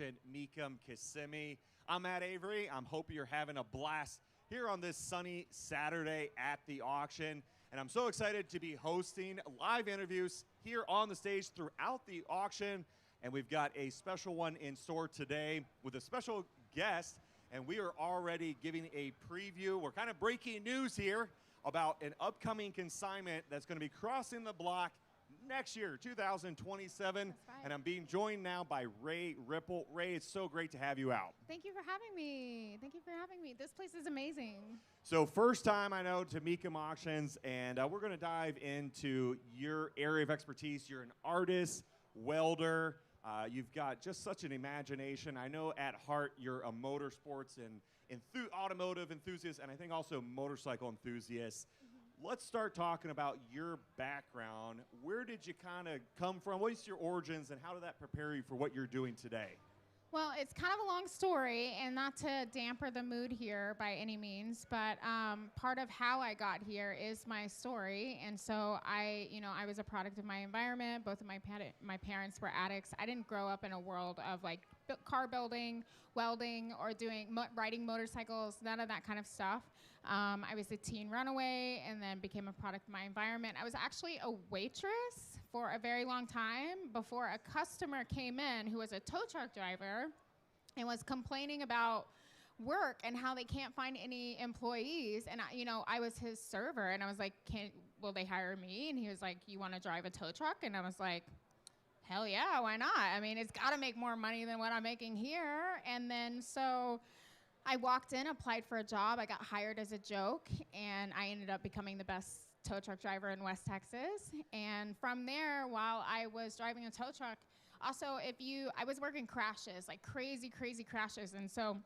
Mecum Kissimmee. I'm Matt Avery. I'm hoping you're having a blast here on this sunny Saturday at the auction. And I'm so excited to be hosting live interviews here on the stage throughout the auction. And we've got a special one in store today with a special guest. And we are already giving a preview. We're kind of breaking news here about an upcoming consignment that's going to be crossing the block next year, 2027. That's right. And I'm being joined now by Rae Ripple. Rae, it's so great to have you out. Thank you for having me. Thank you for having me. This place is amazing. So first time I know to Mecum Auctions, and we're going to dive into your area of expertise. You're an artist, welder. You've got just such an imagination. I know at heart you're a motorsports and automotive enthusiast, and I think also motorcycle enthusiast. Let's start talking about your background. Where did you kind of come from? What's your origins, and how did that prepare you for what you're doing today? Well, it's kind of a long story, and not to damper the mood here by any means, but part of how I got here is my story. And so I was a product of my environment. Both of my parents were addicts. I didn't grow up in a world of like car building, welding, or riding motorcycles, none of that kind of stuff. I was a teen runaway and then became a product of my environment. I was actually a waitress for a very long time before a customer came in who was a tow truck driver and was complaining about work and how they can't find any employees. And I was his server, and I was like, will they hire me? And he was like, you want to drive a tow truck? And I was like, hell yeah, why not? I mean, it's got to make more money than what I'm making here. And then so I walked in, applied for a job. I got hired as a joke, and I ended up becoming the best tow truck driver in West Texas. And from there, while I was driving a tow truck, also I was working crashes, like crazy, crazy crashes. And so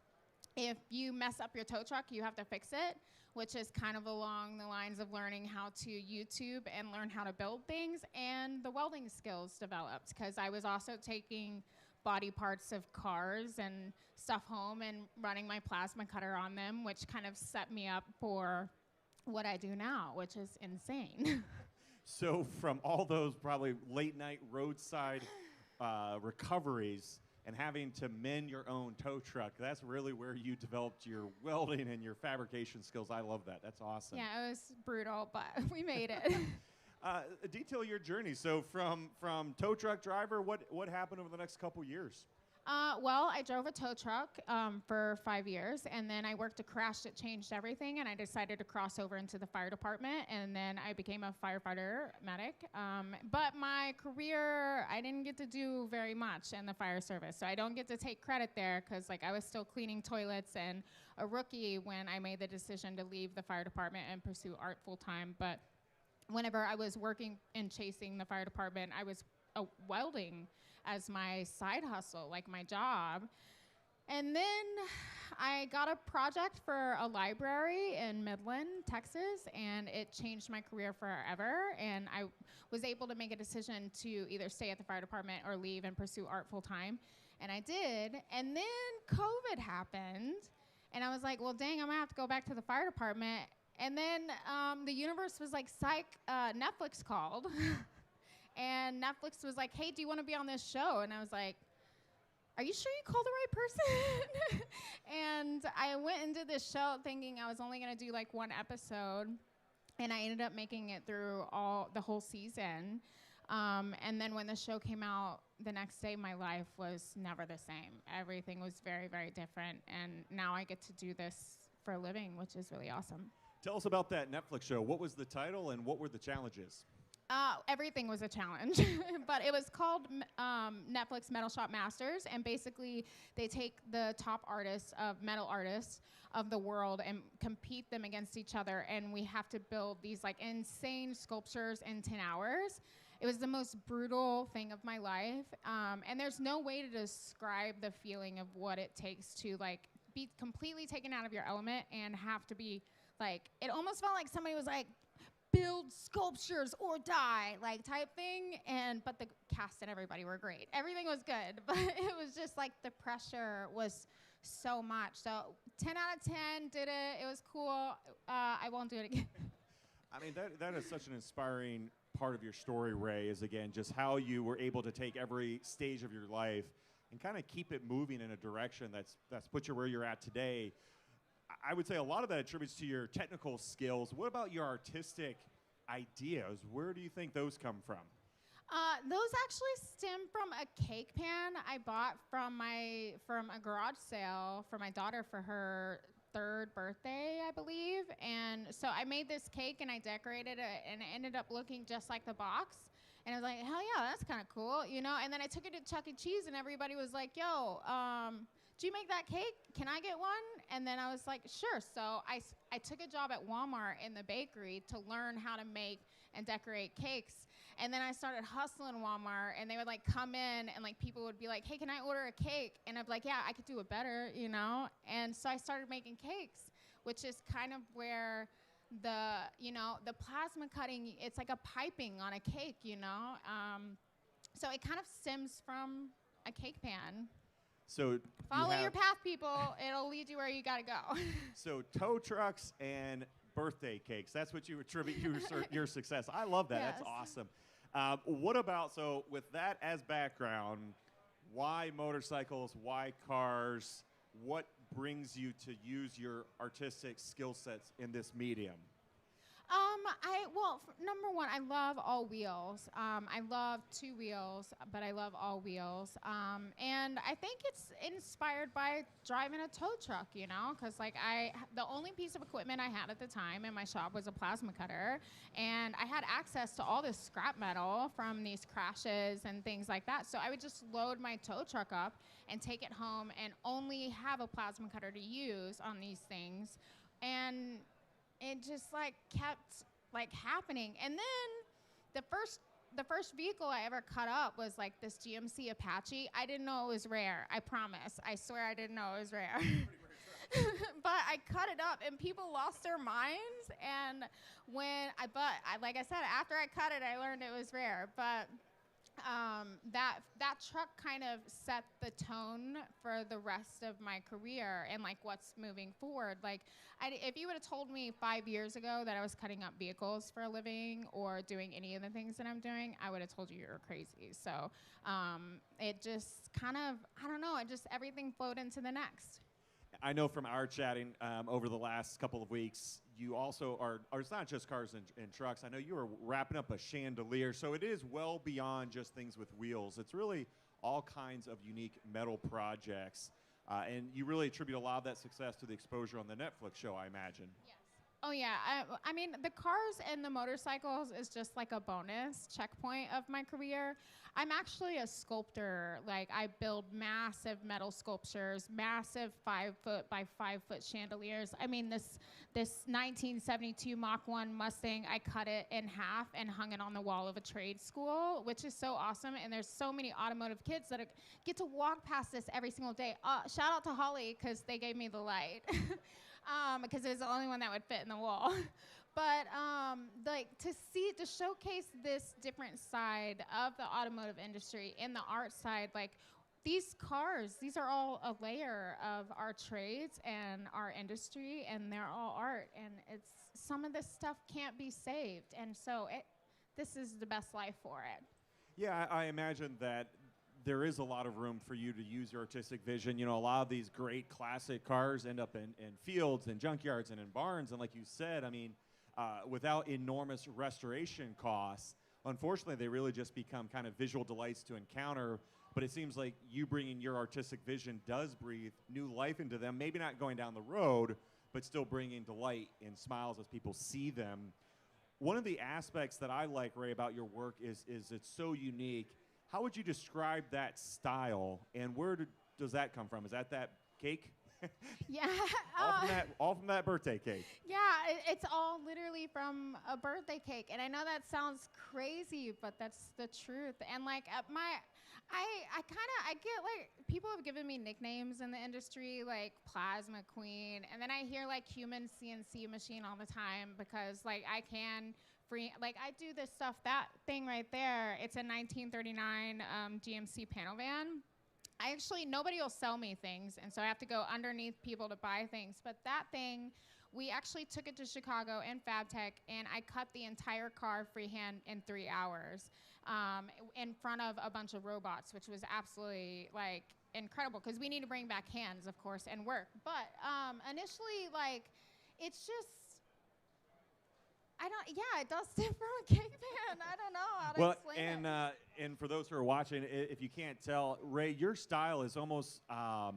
if you mess up your tow truck, you have to fix it, which is kind of along the lines of learning how to YouTube and learn how to build things, and the welding skills developed, because I was also taking body parts of cars and stuff home and running my plasma cutter on them, which kind of set me up for what I do now, which is insane. So from all those probably late night roadside recoveries and having to mend your own tow truck, that's really where you developed your welding and your fabrication skills. I love that. That's awesome. Yeah, it was brutal, but we made it. Detail your journey. So from tow truck driver, what happened over the next couple years? Well, I drove a tow truck for 5 years, and then I worked a crash that changed everything, and I decided to cross over into the fire department, and then I became a firefighter medic. But my career, I didn't get to do very much in the fire service, so I don't get to take credit there, because I was still cleaning toilets and a rookie when I made the decision to leave the fire department and pursue art full-time. But whenever I was working and chasing the fire department, I was welding as my side hustle, like my job. And then I got a project for a library in Midland, Texas, and it changed my career forever. And I was able to make a decision to either stay at the fire department or leave and pursue art full time. And I did. And then COVID happened, and I was like, well, dang, I'm gonna have to go back to the fire department. And then the universe was like, psych, Netflix called. And Netflix was like, hey, do you want to be on this show? And I was like, are you sure you called the right person? And I went and did this show thinking I was only going to do like one episode. And I ended up making it through the whole season. And then when the show came out the next day, my life was never the same. Everything was very, very different. And now I get to do this for a living, which is really awesome. Tell us about that Netflix show. What was the title and what were the challenges? Everything was a challenge, but it was called Netflix Metal Shop Masters, and basically they take the top metal artists of the world and compete them against each other, and we have to build these like insane sculptures in 10 hours. It was the most brutal thing of my life, and there's no way to describe the feeling of what it takes to like be completely taken out of your element and have to be like, it almost felt like somebody was like, build sculptures or die, like type thing. But the cast and everybody were great. Everything was good, but it was just like the pressure was so much. So 10 out of 10, did it. It was cool. I won't do it again. I mean, that is such an inspiring part of your story, Rae, is again just how you were able to take every stage of your life and kind of keep it moving in a direction that's put you where you're at today. I would say a lot of that attributes to your technical skills. What about your artistic ideas? Where do you think those come from? Those actually stem from a cake pan I bought from a garage sale for my daughter for her 3rd birthday, I believe. And so I made this cake and I decorated it, and it ended up looking just like the box. And I was like, hell yeah, that's kind of cool, you know? And then I took it to Chuck E. Cheese, and everybody was like, yo, do you make that cake? Can I get one? And then I was like, sure. So I took a job at Walmart in the bakery to learn how to make and decorate cakes. And then I started hustling Walmart, and they would like come in, and like people would be like, hey, can I order a cake? And I'd be like, yeah, I could do it better, you know? And so I started making cakes, which is kind of where the plasma cutting, it's like a piping on a cake, you know? So it kind of stems from a cake pan. So follow your path, people. It'll lead you where you gotta go. So tow trucks and birthday cakes. That's what you attribute your success. I love that. Yes. That's awesome. What about, so with that as background, why motorcycles? Why cars? What brings you to use your artistic skill sets in this medium? Number one, I love all wheels. I love 2 wheels, but I love all wheels. And I think it's inspired by driving a tow truck, you know, because like the only piece of equipment I had at the time in my shop was a plasma cutter, and I had access to all this scrap metal from these crashes and things like that. So I would just load my tow truck up and take it home and only have a plasma cutter to use on these things. And it just like kept like happening. And then the first vehicle I ever cut up was like this GMC Apache. I didn't know it was rare. I promise. I swear I didn't know it was rare. But I cut it up, and people lost their minds. And like I said, after I cut it, I learned it was rare. But that truck kind of set the tone for the rest of my career and like what's moving forward. Like, if you would have told me 5 years ago that I was cutting up vehicles for a living or doing any of the things that I'm doing, I would have told you were crazy. So it just kind of, I don't know, everything flowed into the next. I know from our chatting over the last couple of weeks, you also are it's not just cars and trucks. I know you were wrapping up a chandelier, so it is well beyond just things with wheels. It's really all kinds of unique metal projects, and you really attribute a lot of that success to the exposure on the Netflix show, I imagine. Yes. Oh, yeah. I mean, the cars and the motorcycles is just like a bonus checkpoint of my career. I'm actually a sculptor. Like, I build massive metal sculptures, massive 5-foot by 5-foot chandeliers. I mean, this 1972 Mach 1 Mustang, I cut it in half and hung it on the wall of a trade school, which is so awesome. And there's so many automotive kids that get to walk past this every single day. Shout out to Holly, because they gave me the light. Because it was the only one that would fit in the wall. But like to showcase this different side of the automotive industry and the art side, like these cars, these are all a layer of our trades and our industry, and they're all art, and it's some of this stuff can't be saved, and so this is the best life for it. Yeah, I imagine that there is a lot of room for you to use your artistic vision. You know, a lot of these great classic cars end up in fields and junkyards and in barns. And like you said, I mean, without enormous restoration costs, unfortunately, they really just become kind of visual delights to encounter. But it seems like you bringing your artistic vision does breathe new life into them, maybe not going down the road, but still bringing delight and smiles as people see them. One of the aspects that I like, Rae, about your work is it's so unique. How would you describe that style, and where does that come from? Is that cake? Yeah. all from that birthday cake. Yeah, it's all literally from a birthday cake. And I know that sounds crazy, but that's the truth. And like I get like, people have given me nicknames in the industry, like Plasma Queen. And then I hear like human CNC machine all the time, because like I do this stuff. That thing right there, it's a 1939 GMC panel van. Nobody will sell me things, and so I have to go underneath people to buy things. But that thing, we actually took it to Chicago and FabTech, and I cut the entire car freehand in 3 hours in front of a bunch of robots, which was absolutely like incredible because we need to bring back hands, of course, and work. But initially, like, it's just, it does stand for a cake pan. I don't know how to explain it. And for those who are watching, if you can't tell, Rae, your style is almost a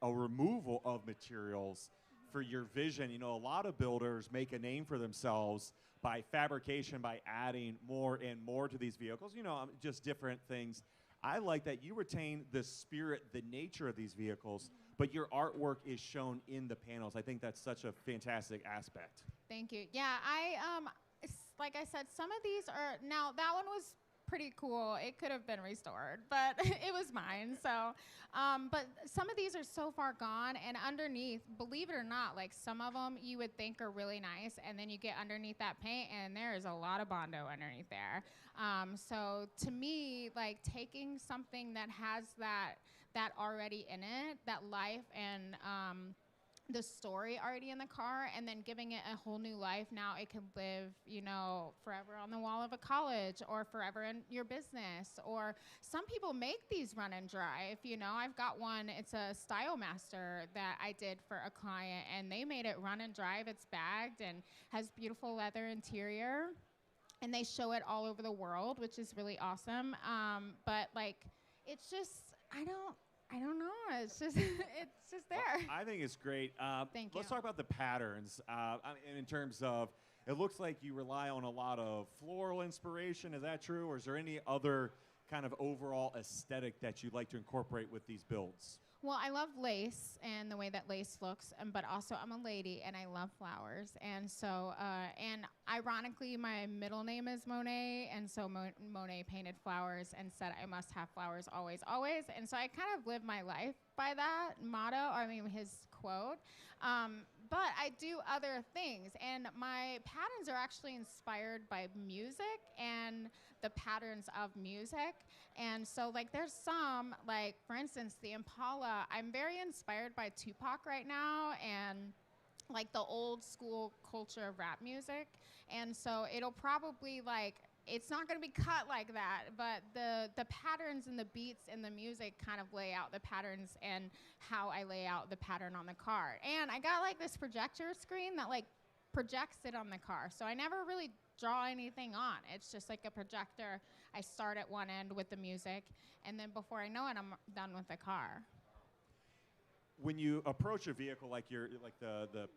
removal of materials for your vision. You know, a lot of builders make a name for themselves by fabrication, by adding more and more to these vehicles, you know, just different things. I like that you retain the spirit, the nature of these vehicles, but your artwork is shown in the panels. I think that's such a fantastic aspect. Thank you. Yeah, like I said, some of these are, now that one was pretty cool. It could have been restored, but it was mine. So, but some of these are so far gone, and underneath, believe it or not, like some of them you would think are really nice, and then you get underneath that paint, and there is a lot of Bondo underneath there. So to me, like taking something that has that already in it, that life and the story already in the car, and then giving it a whole new life. Now it can live, you know, forever on the wall of a college, or forever in your business. Or some people make these run and drive. You know, I've got one, it's a Style Master that I did for a client, and they made it run and drive. It's bagged and has beautiful leather interior, and they show it all over the world, which is really awesome. But like, it's just, I don't know. It's just it's just there. Well, I think it's great. Thank you. Let's talk about the patterns. In terms of, it looks like you rely on a lot of floral inspiration. Is that true, or is there any other kind of overall aesthetic that you'd like to incorporate with these builds? Well, I love lace and the way that lace looks, but also I'm a lady and I love flowers. And so, and ironically, my middle name is Monet, and so Monet painted flowers and said I must have flowers always, always. And so I kind of live my life by that motto, his quote. But I do other things, and my patterns are actually inspired by music and the patterns of music. And so, like, there's some, like, for instance, the Impala, I'm very inspired by Tupac right now, and like the old school culture of rap music. And so it'll probably, like, it's not going to be cut like that, but the patterns and the beats and the music kind of lay out the patterns and how I lay out the pattern on the car. And I got like this projector screen that like projects it on the car. So I never really draw anything on. It's just like a projector. I start at one end with the music, and then before I know it, I'm done with the car. When you approach a vehicle like the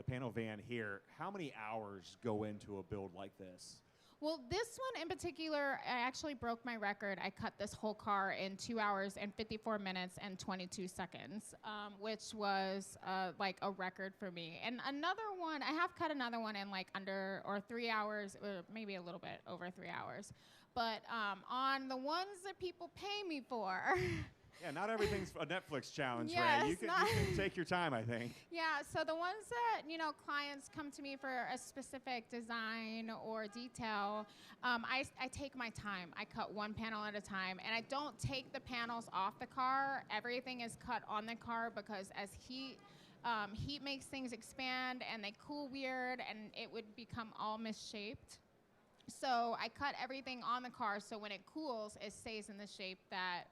panel van here, how many hours go into a build like this? Well, this one in particular, I actually broke my record. I cut this whole car in 2 hours and 54 minutes and 22 seconds, which was like a record for me. And another one, I have cut another one in like under or 3 hours, or maybe a little bit over 3 hours. But on the ones that people pay me for, yeah, not everything's a Netflix challenge, yes, right? You can take your time, I think. Yeah, so the ones that, you know, clients come to me for a specific design or detail, I take my time. I cut one panel at a time, and I don't take the panels off the car. Everything is cut on the car because as heat makes things expand and they cool weird, and it would become all misshaped. So I cut everything on the car, so when it cools, it stays in the shape that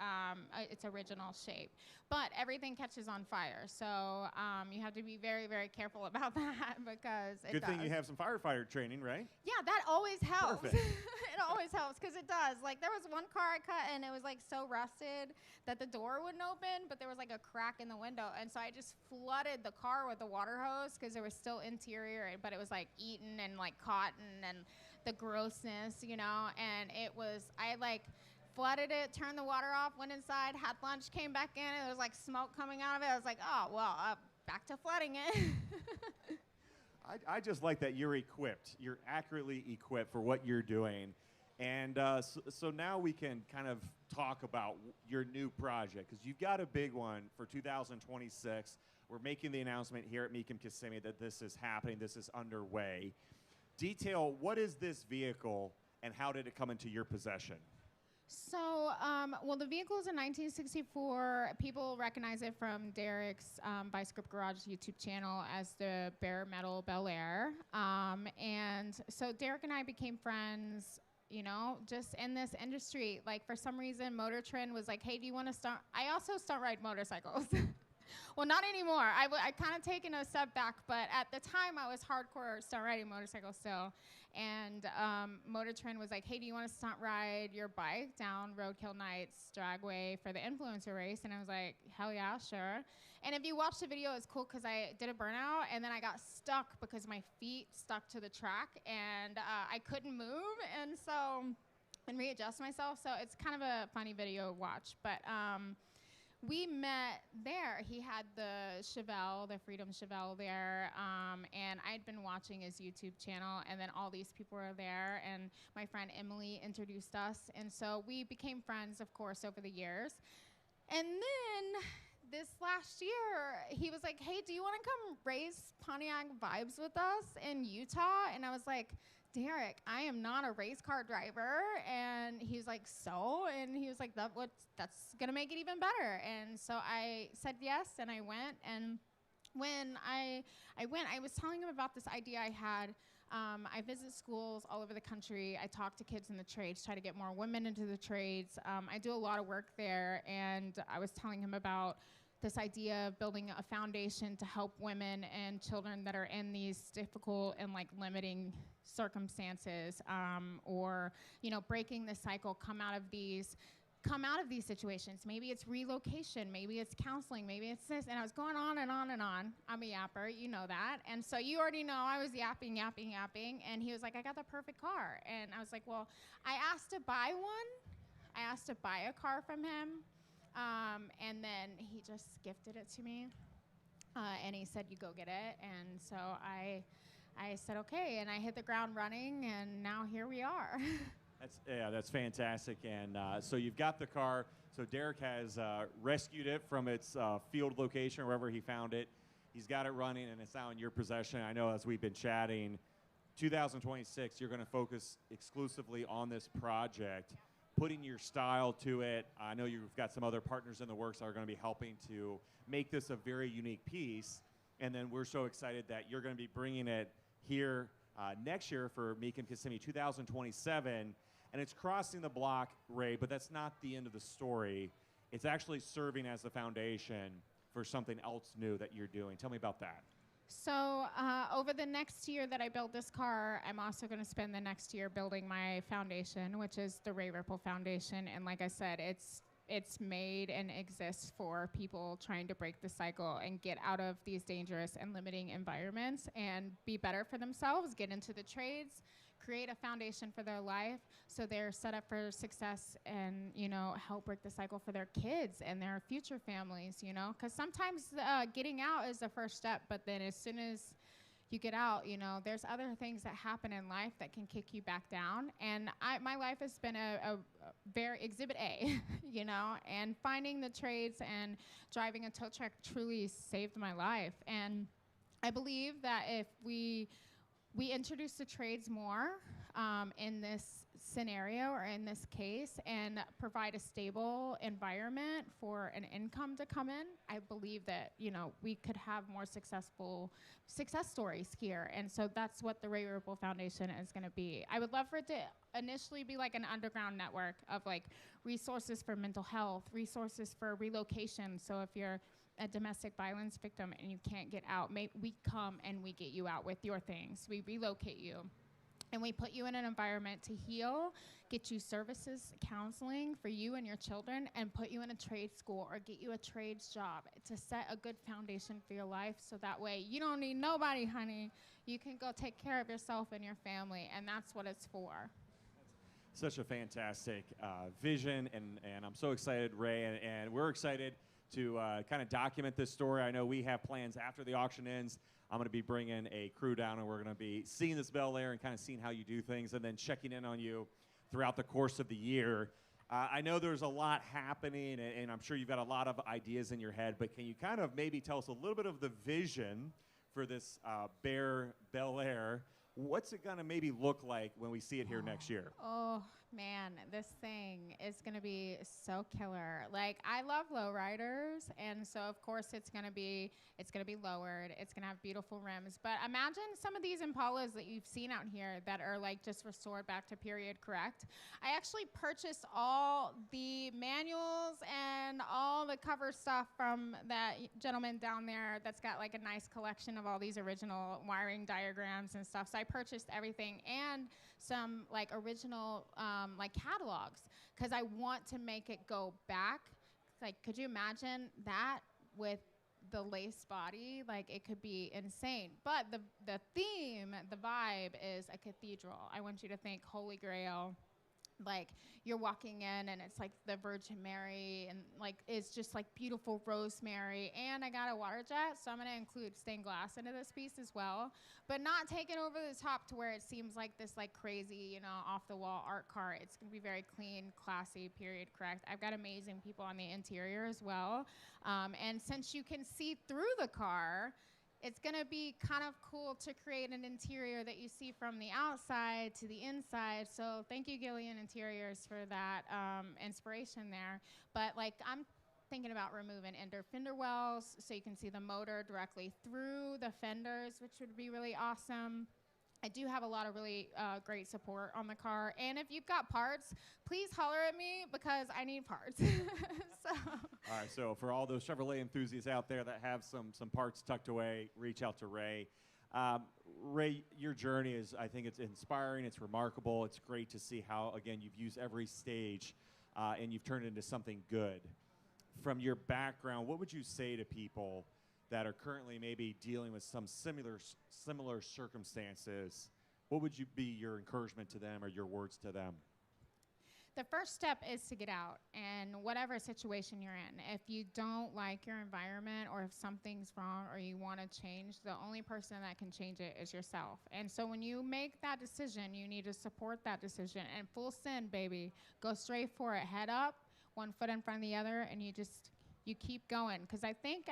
its original shape. But everything catches on fire, so you have to be very, very careful about that because it Good does. thing you have some firefighter training, right? Yeah, that always helps. Perfect. It always helps because it does. Like there was one car I cut, and it was like so rusted that the door wouldn't open, but there was like a crack in the window, and so I just flooded the car with the water hose because there was still interior, but it was like eaten and like cotton and the grossness, you know, and I like flooded it, turned the water off, went inside, had lunch, came back in, and there was like smoke coming out of it. I was like, oh, well, back to flooding it. I just like that you're equipped. You're accurately equipped for what you're doing. And so now we can kind of talk about your new project, because you've got a big one for 2026. We're making the announcement here at Mecum Kissimmee that this is happening, this is underway. Detail, what is this vehicle and how did it come into your possession? So, well, the vehicle is a 1964. People recognize it from Derek's Bicycle Garage YouTube channel as the bare metal Bel Air. And so Derek and I became friends you know, just in this industry. Like, for some reason, Motor Trend was like, hey, do you want to stunt? I also stunt ride motorcycles. Well, not anymore. I kind of taken a step back, but at the time, I was hardcore stunt riding motorcycles still. And Motor Trend was like, hey, do you want to stunt ride your bike down Roadkill Nights Dragway for the influencer race? And I was like, hell yeah, sure. And if you watch the video, it's cool because I did a burnout, and then I got stuck because my feet stuck to the track, and I couldn't move, and readjust myself. So it's kind of a funny video to watch. But we met there. He had the Chevelle, the Freedom Chevelle there, and I'd been watching his YouTube channel, and then all these people were there, and my friend Emily introduced us, and so we became friends, of course, over the years. And then this last year, he was like, hey, do you want to come race Pontiac vibes with us in Utah? And I was like, Derek, I am not a race car driver. And he was like, so? And he was like, that's going to make it even better. And so I said yes, and I went. And when I went, I was telling him about this idea I had. I visit schools all over the country. I talk to kids in the trades, try to get more women into the trades. I do a lot of work there, and I was telling him about this idea of building a foundation to help women and children that are in these difficult and like limiting circumstances, or, you know, breaking the cycle, come out of these situations. Maybe it's relocation, maybe it's counseling, maybe it's this. And I was going on and on and on. I'm a yapper, you know that. And so you already know I was yapping. And he was like, I got the perfect car. And I was like, well, I asked to buy one. I asked to buy a car from him. And then he just gifted it to me. And he said, you go get it. And so I said, okay. And I hit the ground running, and now here we are. That's fantastic. And so you've got the car. So Derek has rescued it from its field location, wherever he found it. He's got it running, and it's now in your possession. I know as we've been chatting, 2026, you're going to focus exclusively on this project, putting your style to it. I know you've got some other partners in the works that are going to be helping to make this a very unique piece. And then we're so excited that you're going to be bringing it here next year for Mecum Kissimmee 2027. And it's crossing the block, Rae, but that's not the end of the story. It's actually serving as the foundation for something else new that you're doing. Tell me about that. So over the next year that I build this car, I'm also going to spend the next year building my foundation, which is the Rae Ripple Foundation. And like I said, it's made and exists for people trying to break the cycle and get out of these dangerous and limiting environments and be better for themselves, get into the trades, create a foundation for their life so they're set up for success, and, you know, help break the cycle for their kids and their future families, you know, because sometimes getting out is the first step, but then as soon as you get out, you know, there's other things that happen in life that can kick you back down. And my life has been a very exhibit A, you know, and finding the trades and driving a tow truck truly saved my life. And I believe that if we introduce the trades more in this scenario or in this case, and provide a stable environment for an income to come in, I believe that, you know, we could have more successful success stories here. And so that's what the Rae Ripple Foundation is going to be. I would love for it to initially be like an underground network of like resources for mental health, resources for relocation. So if you're a domestic violence victim and you can't get out, we come and we get you out with your things. We relocate you. And we put you in an environment to heal, get you services, counseling for you and your children, and put you in a trade school or get you a trades job to set a good foundation for your life, so that way you don't need nobody, honey. You can go take care of yourself and your family, and that's what it's for. Such a fantastic vision, and I'm so excited, Rae, and we're excited to kind of document this story. I know we have plans after the auction ends. I'm going to be bringing a crew down, and we're going to be seeing this Bel Air and kind of seeing how you do things, and then checking in on you throughout the course of the year. I know there's a lot happening, and I'm sure you've got a lot of ideas in your head, but can you kind of maybe tell us a little bit of the vision for this Bel Air? What's it going to maybe look like when we see it here next year? Oh, Man, this thing is gonna be so killer. Like, I love lowriders, and so of course it's gonna be lowered. It's gonna have beautiful rims. But imagine some of these Impalas that you've seen out here that are like just restored back to period correct. I actually purchased all the manuals and all the cover stuff from that gentleman down there that's got like a nice collection of all these original wiring diagrams and stuff. So I purchased everything and some like original like catalogs because I want to make it go back. Like, could you imagine that with the lace body? Like, it could be insane. But the theme, the vibe is a cathedral. I want you to think Holy Grail. Like, you're walking in and it's like the Virgin Mary and like it's just like beautiful rosemary. And I got a water jet, so I'm gonna include stained glass into this piece as well, but not take it over the top to where it seems like this like crazy, you know, off the wall art car. It's gonna be very clean, classy, period correct. I've got amazing people on the interior as well. And since you can see through the car, it's going to be kind of cool to create an interior that you see from the outside to the inside. So thank you, Gillian Interiors, for that inspiration there. But like, I'm thinking about removing ender fender wells so you can see the motor directly through the fenders, which would be really awesome. I do have a lot of really great support on the car. And if you've got parts, please holler at me because I need parts. All right, so for all those Chevrolet enthusiasts out there that have some parts tucked away, reach out to Rae. Rae, your journey is, I think it's inspiring, it's remarkable. It's great to see how, again, you've used every stage and you've turned it into something good. From your background, what would you say to people that are currently maybe dealing with some similar circumstances? What would be your encouragement to them or your words to them? The first step is to get out, and whatever situation you're in, if you don't like your environment or if something's wrong or you want to change, the only person that can change it is yourself. And so when you make that decision, you need to support that decision and full send, baby. Go straight for it, head up, one foot in front of the other, and you keep going. Because I think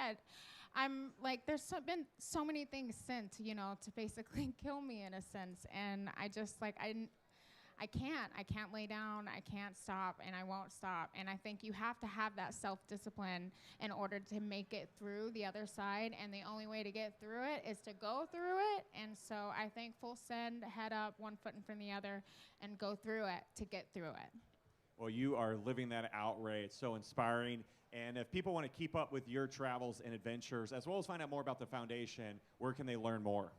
I'm like, there's been so many things sent, you know, to basically kill me in a sense. And I just like, I can't lay down, I can't stop, and I won't stop. And I think you have to have that self-discipline in order to make it through the other side. And the only way to get through it is to go through it. And so I think full send, head up, one foot in front of the other, and go through it to get through it. Well, you are living that out, Rae. It's so inspiring. And if people want to keep up with your travels and adventures, as well as find out more about the foundation, where can they learn more?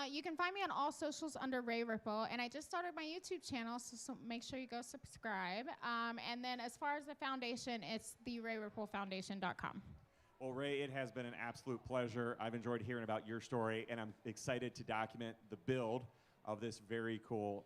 You can find me on all socials under Rae Ripple, and I just started my YouTube channel, so make sure you go subscribe. And then as far as the foundation, it's the RaeRippleFoundation.com. Well, Rae, it has been an absolute pleasure. I've enjoyed hearing about your story, and I'm excited to document the build of this very cool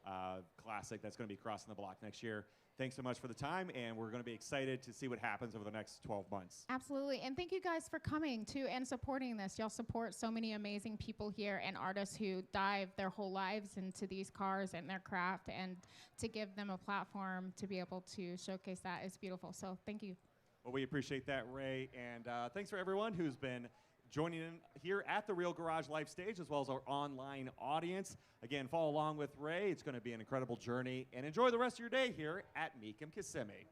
classic that's going to be crossing the block next year. Thanks so much for the time, and we're going to be excited to see what happens over the next 12 months. Absolutely, and thank you guys for coming, too, and supporting this. Y'all support so many amazing people here and artists who dive their whole lives into these cars and their craft, and to give them a platform to be able to showcase that is beautiful. So thank you. Well, we appreciate that, Rae, and thanks for everyone who's been joining in here at the Real Garage Live stage, as well as our online audience. Again, follow along with Rae. It's going to be an incredible journey, and enjoy the rest of your day here at Mecum Kissimmee.